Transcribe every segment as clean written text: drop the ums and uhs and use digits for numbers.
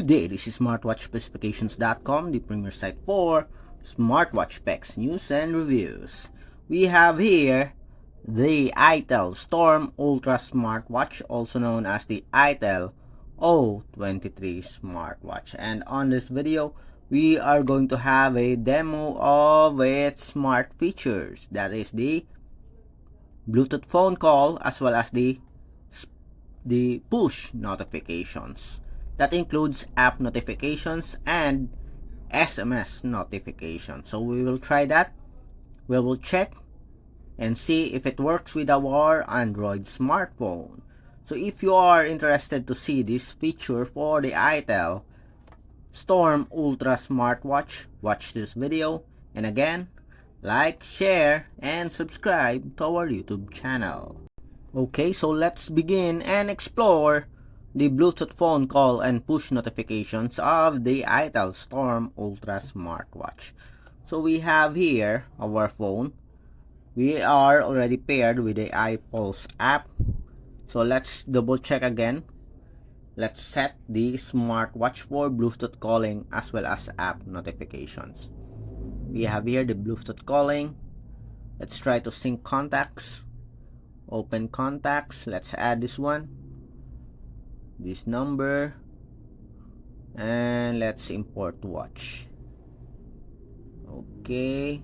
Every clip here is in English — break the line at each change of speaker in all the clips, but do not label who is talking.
Good day, this is smartwatchspecifications.com, the premier site for smartwatch specs, news, and reviews. We have here the ITEL Storm Ultra smartwatch, also known as the ITEL O23 smartwatch. And on this video, we are going to have a demo of its smart features. That is the Bluetooth phone call as well as the push notifications. That includes app notifications and SMS notifications. So we will try that. We will check and see if it works with our Android smartphone. So if you are interested to see this feature for the ITEL Storm Ultra smartwatch, watch this video. And again, like, share, and subscribe to our YouTube channel. Okay, so let's begin and explore the Bluetooth phone call and push notifications of the ITEL Storm Ultra smartwatch. So we have here our phone. We are already paired with the iPulse app. So let's double check again. Let's set the smartwatch for Bluetooth calling as well as app notifications. We have here the Bluetooth calling. Let's try to sync contacts. Open contacts. Let's add this one, this number, and let's import watch. Okay,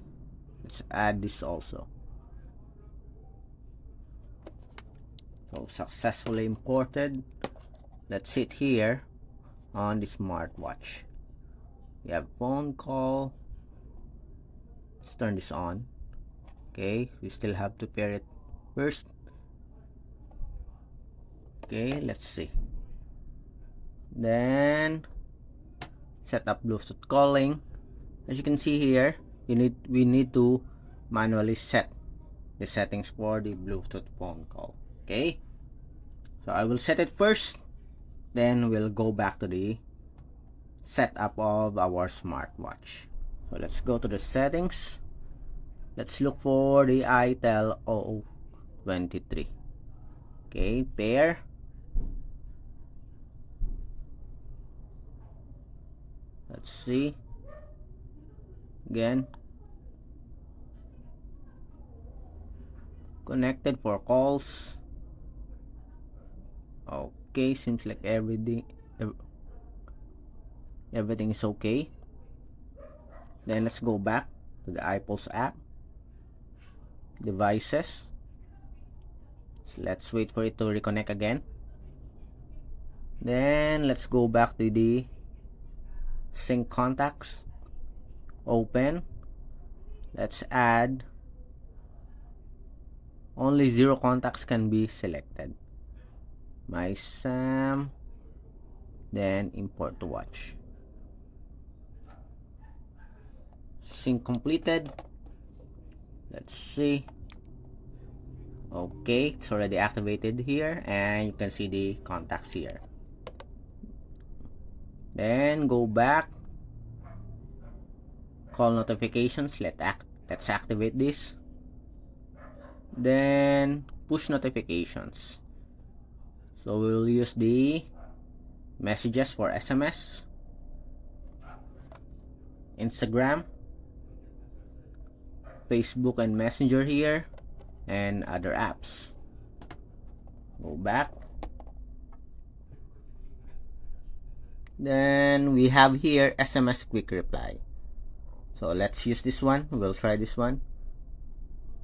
let's add this also. So successfully imported. Let's sit here on the smartwatch. We have phone call. Let's turn this on. Okay, we still have to pair it first. Okay, let's see. Then set up Bluetooth calling. As you can see here, we need to manually set the settings for the Bluetooth phone call. Okay, so I will set it first, then we'll go back to the setup of our smartwatch. So let's go to the settings. Let's look for the ITEL O23. Okay, pair. Let's see. Again. Connected for calls. Okay, seems like everything is okay. Then let's go back to the iPulse app. Devices. So let's wait for it to reconnect again. Then let's go back to the sync contacts. Open. Let's add. Only 0 contacts can be selected. My Sam. Then import to watch. Sync completed. Let's see. Okay, it's already activated here, and you can see the contacts here. Then go back. Call notifications. Let's activate this. Then push notifications. So we'll use the messages for SMS, Instagram, Facebook, and Messenger here, and other apps. Go back. Then we have here SMS quick reply. So let's use this one. We'll try this one.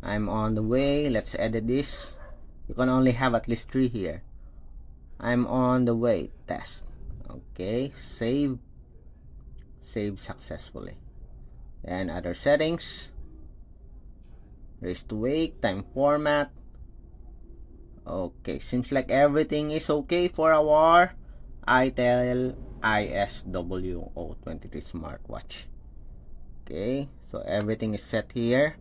I'm on the way. Let's edit this. You can only have at least 3 here. I'm on the way. Test. Okay, save successfully. Then other settings, raise to wake, time format. Okay, seems like everything is okay for our ITEL ISW-O23 smartwatch. Okay, so everything is set here.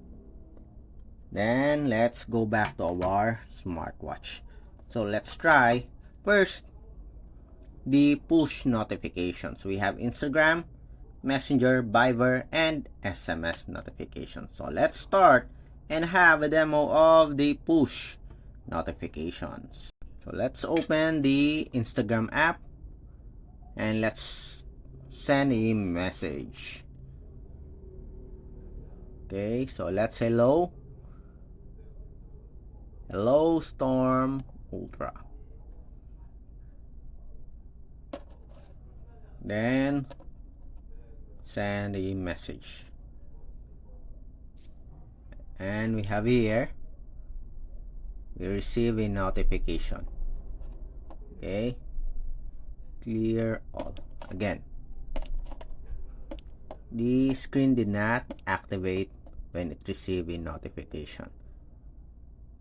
Then let's go back to our smartwatch. So let's try first the push notifications. We have Instagram, Messenger, Viber, and SMS notifications. So let's start and have a demo of the push notifications. So let's open the Instagram app. and let's send a message. Okay, so let's hello Storm Ultra. Then send a message, and we have here we receive a notification. Okay, clear all. Again, the screen did not activate when it received a notification.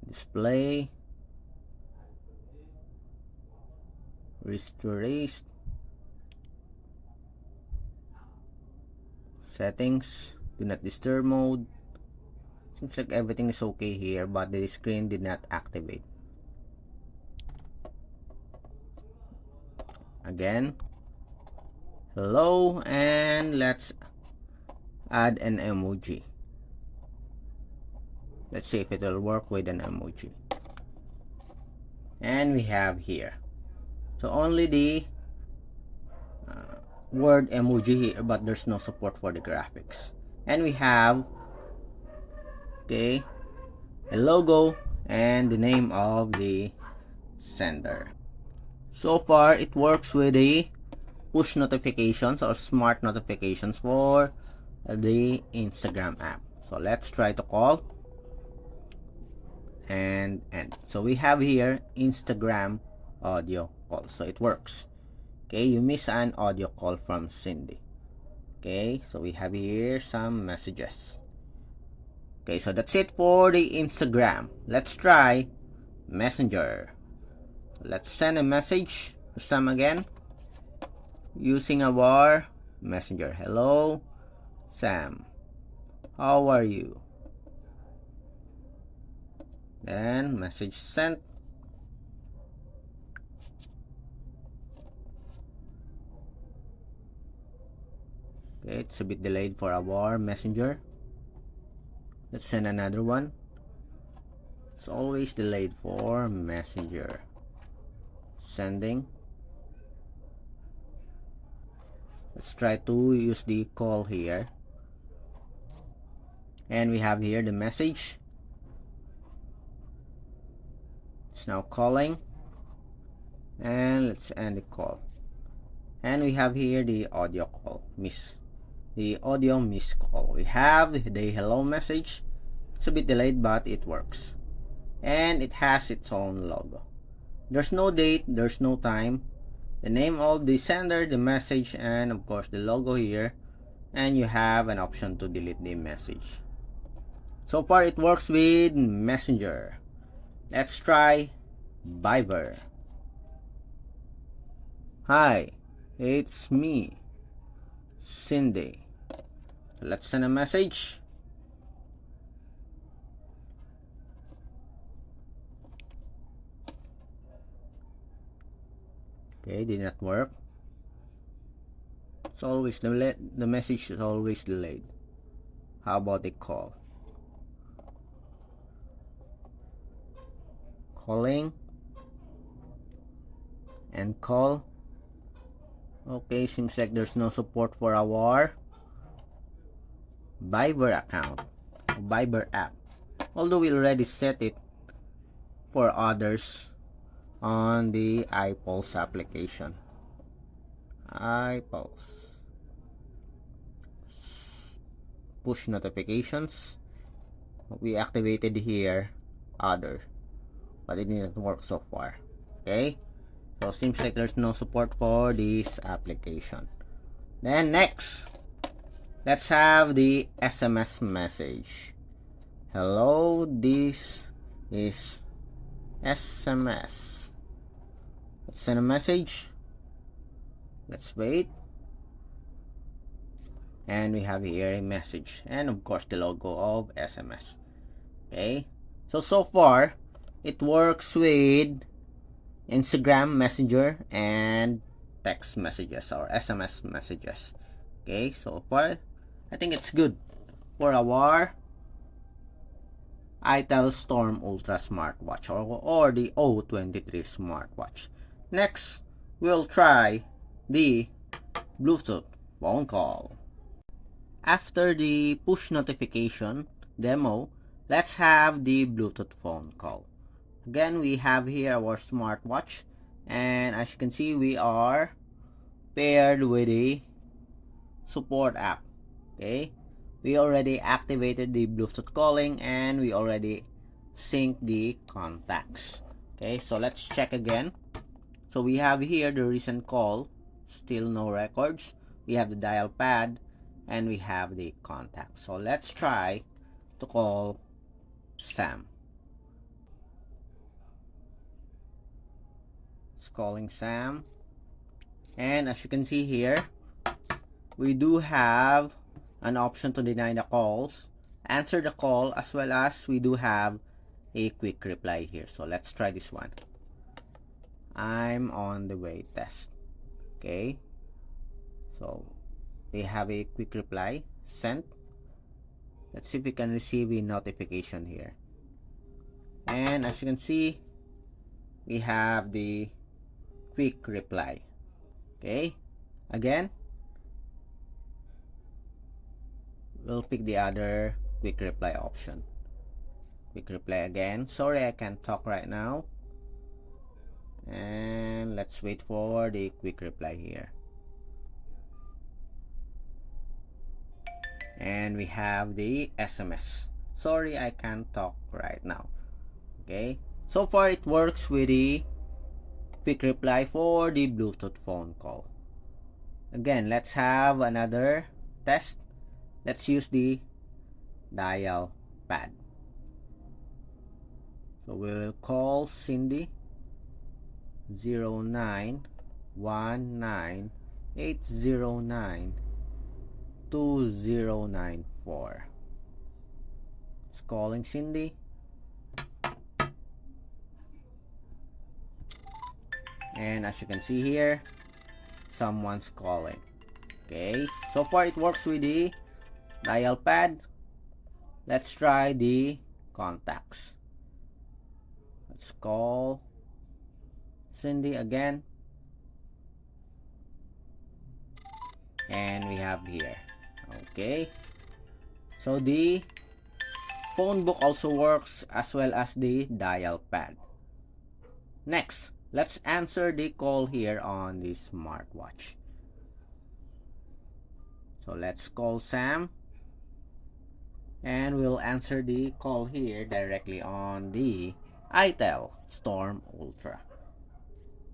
Display, restore, settings, do not disturb mode. Seems like everything is okay here, but the screen did not activate. Again, hello, and let's add an emoji. Let's see if it will work with an emoji. And we have here, so only the word emoji here, but there's no support for the graphics. And we have, okay, a logo and the name of the sender. So far it works with the push notifications or smart notifications for the Instagram app. So let's try to call and end. So we have here Instagram audio call, so it works. Okay, you miss an audio call from Cindy. Okay, so we have here some messages. Okay, so that's it for the Instagram. Let's try Messenger. Let's send a message to Sam again using our Messenger. Hello, Sam. How are you? Then message sent. Okay, it's a bit delayed for our Messenger. Let's send another one. It's always delayed for Messenger. Sending. Let's try to use the call here. And we have here the message. It's now calling. And let's end the call. And we have here the audio call. The audio miss call. We have the hello message. It's a bit delayed, but it works. And it has its own logo. There's no date, there's no time, the name of the sender, the message, and of course the logo here. And you have an option to delete the message. So far it works with Messenger. Let's try Viber. Hi, it's me, Cindy. Let's send a message. Okay, did not work. It's always the message is always delayed. How about the call? Calling and call. Okay, seems like there's no support for our Viber account, Viber app. Although we already set it for others on the iPulse application. iPulse. Push notifications. We activated here other, but it didn't work so far. Okay, so seems like there's no support for this application. Then next, let's have the SMS message. Hello, this is SMS. Let's send a message. Let's wait. And we have here a message and of course the logo of SMS. Okay, so far it works with Instagram Messenger and text messages or SMS messages. Okay, so far I think it's good for our itel Storm Ultra smartwatch or the O23 smartwatch. Next, we'll try the Bluetooth phone call. After the push notification demo, let's have the Bluetooth phone call. Again, we have here our smartwatch, and as you can see, we are paired with a support app. Okay, we already activated the Bluetooth calling and we already sync the contacts. Okay, so let's check again. So we have here the recent call, still no records. We have the dial pad and we have the contact. So let's try to call Sam. It's calling Sam, and as you can see here, we do have an option to deny the calls, answer the call, as well as we do have a quick reply here. So let's try this one. I'm on the way test. Okay, so they have a quick reply sent. Let's see if we can receive a notification here. And as you can see, we have the quick reply. Okay, again, we'll pick the other quick reply option. Quick reply again. Sorry, I can't talk right now. And let's wait for the quick reply here. And we have the SMS. Sorry, I can't talk right now. Okay, so far it works with the quick reply for the Bluetooth phone call. Again, let's have another test. Let's use the dial pad. So we'll call Cindy 0919-809-2094. It's calling Cindy. And as you can see here, someone's calling. Okay, so far it works with the dial pad. Let's try the contacts. Let's call Cindy again. And we have here. Okay, so the phone book also works as well as the dial pad. Next, let's answer the call here on the smartwatch. So let's call Sam, and we'll answer the call here directly on the ITEL Storm Ultra.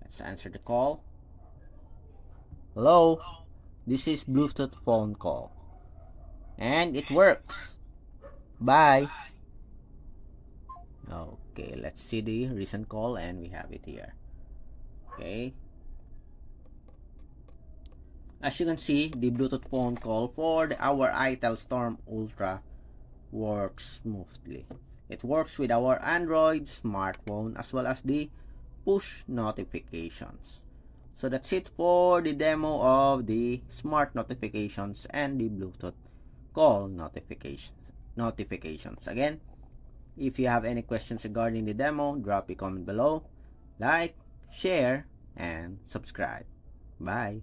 Let's answer the call. Hello, this is Bluetooth phone call, and it works. Bye. Okay, let's see the recent call, and we have it here. Okay, as you can see, the Bluetooth phone call for our ITEL Storm Ultra works smoothly. It works with our Android smartphone as well as the push notifications. So that's it for the demo of the smart notifications and the Bluetooth call notifications. Again, if you have any questions regarding the demo, drop a comment below, like, share, and subscribe. Bye.